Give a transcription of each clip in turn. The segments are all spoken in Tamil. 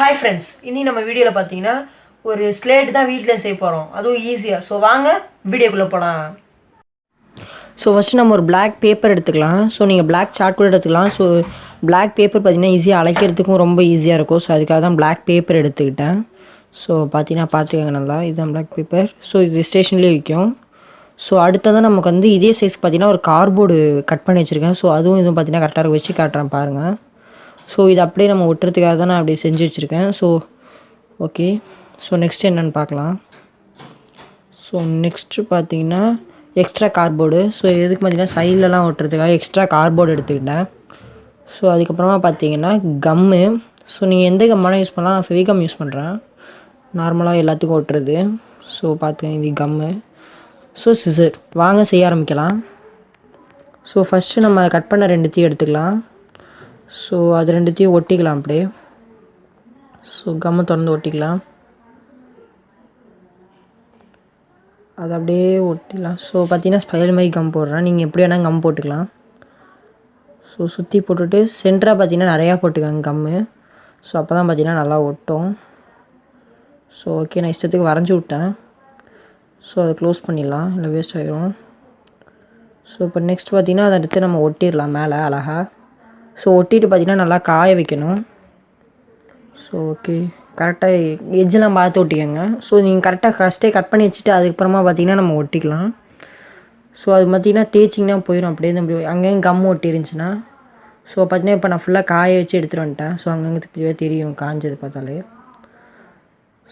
ஹாய் ஃப்ரெண்ட்ஸ், இன்னி நம்ம வீடியோவில் பார்த்தீங்கன்னா ஒரு ஸ்லேட் தான் வீட்டில் செய்ய போகிறோம், அதுவும் ஈஸியாக. ஸோ வாங்க வீடியோக்குள்ளே போகலாம். ஸோ ஃபஸ்ட்டு நம்ம ஒரு பிளாக் பேப்பர் எடுத்துக்கலாம். ஸோ நீங்கள் பிளாக் சார்ட் கூட எடுத்துக்கலாம். ஸோ பிளாக் பேப்பர் பார்த்தீங்கன்னா ஈஸியாக அழைக்கிறதுக்கும் ரொம்ப ஈஸியாக இருக்கும். ஸோ அதுக்காக தான் பிளாக் பேப்பர் எடுத்துக்கிட்டேன். ஸோ பார்த்தீங்கன்னா பார்த்துக்கங்க நல்லா, இதுதான் பிளாக் பேப்பர். ஸோ இது ஸ்டேஷன்லேயே விற்கும். ஸோ அடுத்ததான் நமக்கு வந்து இதே சைஸ் பார்த்தீங்கன்னா ஒரு கார்ட்போர்டு கட் பண்ணி வச்சுருக்கேன். ஸோ அதுவும் இதுவும் பார்த்தீங்கன்னா கரெக்டாக வச்சு காட்டுறேன் பாருங்கள். ஸோ இது அப்படியே நம்ம ஒட்டுறதுக்காக தான் நான் அப்படி செஞ்சு வச்சுருக்கேன். ஸோ ஓகே, ஸோ நெக்ஸ்ட் என்னென்னு பார்க்கலாம். ஸோ நெக்ஸ்ட்டு பார்த்தீங்கன்னா எக்ஸ்ட்ரா கார்ட்போர்டு. ஸோ எதுக்கு பார்த்தீங்கன்னா சைட்லலாம் ஒட்டுறதுக்காக எக்ஸ்ட்ரா கார்ட்போர்டு எடுத்துக்கிட்டேன். ஸோ அதுக்கப்புறமா பார்த்தீங்கன்னா கம்மு. ஸோ நீங்கள் எந்த கம்மானா யூஸ் பண்ணலாம், நான் ஃபெவிகம் யூஸ் பண்ணுறேன், நார்மலாக எல்லாத்துக்கும் ஒட்டுறது. ஸோ பார்த்துக்கங்க, இது கம்மு. So scissor. வாங்க செய்ய ஆரம்பிக்கலாம். ஸோ ஃபஸ்ட்டு நம்ம கட் பண்ண ரெண்டுத்தையும் எடுத்துக்கலாம். ஸோ அது ரெண்டுத்தையும் ஒட்டிக்கலாம் அப்படியே. ஸோ கம்மை திறந்து ஒட்டிக்கலாம், அது அப்படியே ஒட்டிக்கலாம். ஸோ பார்த்தீங்கன்னா ஸ்பைரல் மாதிரி கம் போடுறேன், நீங்கள் எப்படி வேணால் கம் போட்டுக்கலாம். ஸோ சுற்றி போட்டுட்டு சென்டராக பார்த்தீங்கன்னா நிறையா போட்டுக்கோங்க கம்மு. ஸோ அப்போ தான் பார்த்தீங்கன்னா நல்லா ஒட்டும். ஸோ ஓகே, நான் இஷ்டத்துக்கு வரைஞ்சி விட்டேன். ஸோ அதை க்ளோஸ் பண்ணிடலாம், இல்லை வேஸ்ட் ஆகிரும். ஸோ இப்போ நெக்ஸ்ட் பார்த்திங்கன்னா அதை எடுத்து நம்ம ஒட்டிடலாம் மேலே அழகாக. ஸோ ஒட்டிட்டு பார்த்திங்கன்னா நல்லா காய வைக்கணும். ஸோ ஓகே, கரெக்டாக எட்ஜெலாம் பார்த்து ஒட்டிக்கோங்க. ஸோ நீங்கள் கரெக்டாக ஃபஸ்ட்டே கட் பண்ணி வச்சுட்டு அதுக்கப்புறமா பார்த்திங்கன்னா நம்ம ஒட்டிக்கலாம். ஸோ அது பார்த்திங்கன்னா தேய்ச்சிங்கன்னா போயிடும் அப்படியே அப்படி அங்கேயும் கம் ஒட்டி இருந்துச்சுன்னா. ஸோ பார்த்திங்கன்னா இப்போ நான் ஃபுல்லாக காய வச்சு எடுத்துகிட்டு வந்துட்டேன். ஸோ அங்கங்கே தெரியும் காஞ்சது பார்த்தாலே.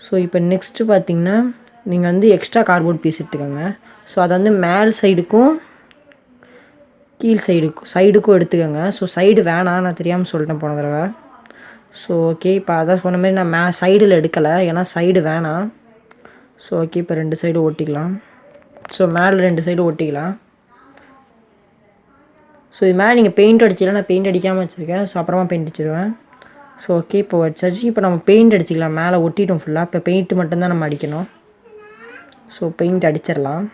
ஸோ இப்போ நெக்ஸ்ட்டு பார்த்திங்கன்னா நீங்கள் வந்து எக்ஸ்ட்ரா கார்ட்போர்ட் பீஸ் எடுத்துக்கோங்க. ஸோ அதை வந்து மேல் சைடுக்கும் கீழ் சைடுக்கும் எடுத்துக்கோங்க. ஸோ சைடு வேணாம், நான் தெரியாமல் சொல்லிட்டேன் போன தடவை. ஸோ ஓகே, இப்போ அதான் சொன்ன மாதிரி நான் சைடில் எடுக்கலை, ஏன்னா சைடு வேணாம். ஸோ ஓகே, இப்போ ரெண்டு சைடு ஒட்டிக்கலாம். ஸோ மேலே ரெண்டு சைடு ஒட்டிக்கலாம். ஸோ இது மேலே நீங்கள் பெயிண்ட் அடிச்சிடலாம், நான் பெயிண்ட் அடிக்காமல் வச்சுருக்கேன். ஸோ அப்புறமா பெயிண்ட் அடிச்சிடுவேன். ஸோ ஓகே, இப்போ வச்சாச்சு. இப்போ நம்ம பெயிண்ட் அடிச்சிக்கலாம், மேலே ஒட்டிட்டோம் ஃபுல்லாக. இப்போ பெயிண்ட்டு மட்டும்தான் நம்ம அடிக்கணும். ஸோ பெயிண்ட் அடிச்சிடலாம்.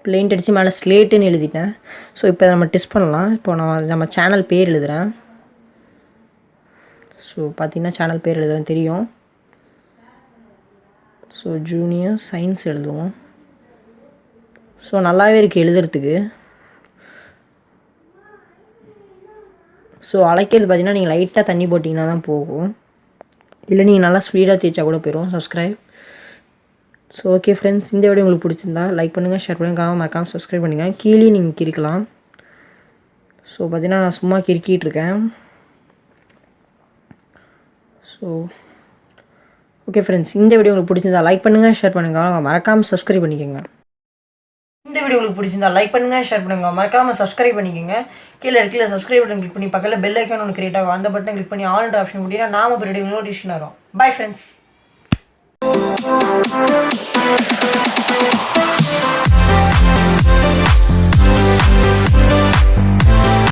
பெயிண்ட் அடித்து மேலே ஸ்லேட்டுன்னு எழுதிட்டேன். ஸோ இப்போ நம்ம டெஸ்ட் பண்ணலாம். இப்போ நம்ம சேனல் பேர் எழுதுகிறேன். ஸோ பார்த்திங்கன்னா சேனல் பேர் எழுதுறேன் தெரியும். ஸோ ஜூனியர் சயின்ஸ் எழுதுவோம். ஸோ நல்லாவே இருக்குது எழுதுறதுக்கு. ஸோ அழைக்கிறது பார்த்திங்கன்னா நீங்கள் லைட்டாக தண்ணி போட்டிங்கன்னா தான் போகும், இல்லை நீங்கள் நல்லா ஸ்பீடாக தேய்ச்சா கூட போயிடும். சப்ஸ்கிரைப். ஸோ ஓகே ஃப்ரெண்ட்ஸ், இந்த வீடியோ உங்களுக்கு பிடிச்சிருந்தா லைக் பண்ணுங்கள், ஷேர் பண்ணுங்கள், மறக்காமல் சப்ஸ்கிரைப் பண்ணுங்கள். கீழே நீங்கள் கிறுக்கலாம். ஸோ பார்த்தீங்கன்னா நான் சும்மா கிறுக்கிட்டு இருக்கேன். ஸோ ஓகே ஃப்ரெண்ட்ஸ், இந்த வீடியோ உங்களுக்கு பிடிச்சிருந்தா லைக் பண்ணுங்கள், ஷேர் பண்ணுங்கள், மறக்காமல் சப்ஸ்கிரைப் பண்ணிக்கோங்க. இந்த வீடியோ உங்களுக்கு பிடிச்சிருந்தா லைக் பண்ணுங்கள், ஷேர் பண்ணுங்கள், மறக்காமல் சப்ஸ்கிரைப் பண்ணிக்கோங்க. கீழே இருக்கல சப்ஸ்கிரைப் பட்டன் கிளிக் பண்ணி பக்கத்தில் பெல் ஐக்கான் ஒன்று கிரியேட் ஆகும், அந்த பட்டன் கிளிக் பண்ணி ஆல்ன்ற ஆப்ஷன் கொடுத்தீங்கன்னா நாம இப்போ வீடியோ நோட்டிஃபிகேஷன் வரும். Bye friends. Thank you.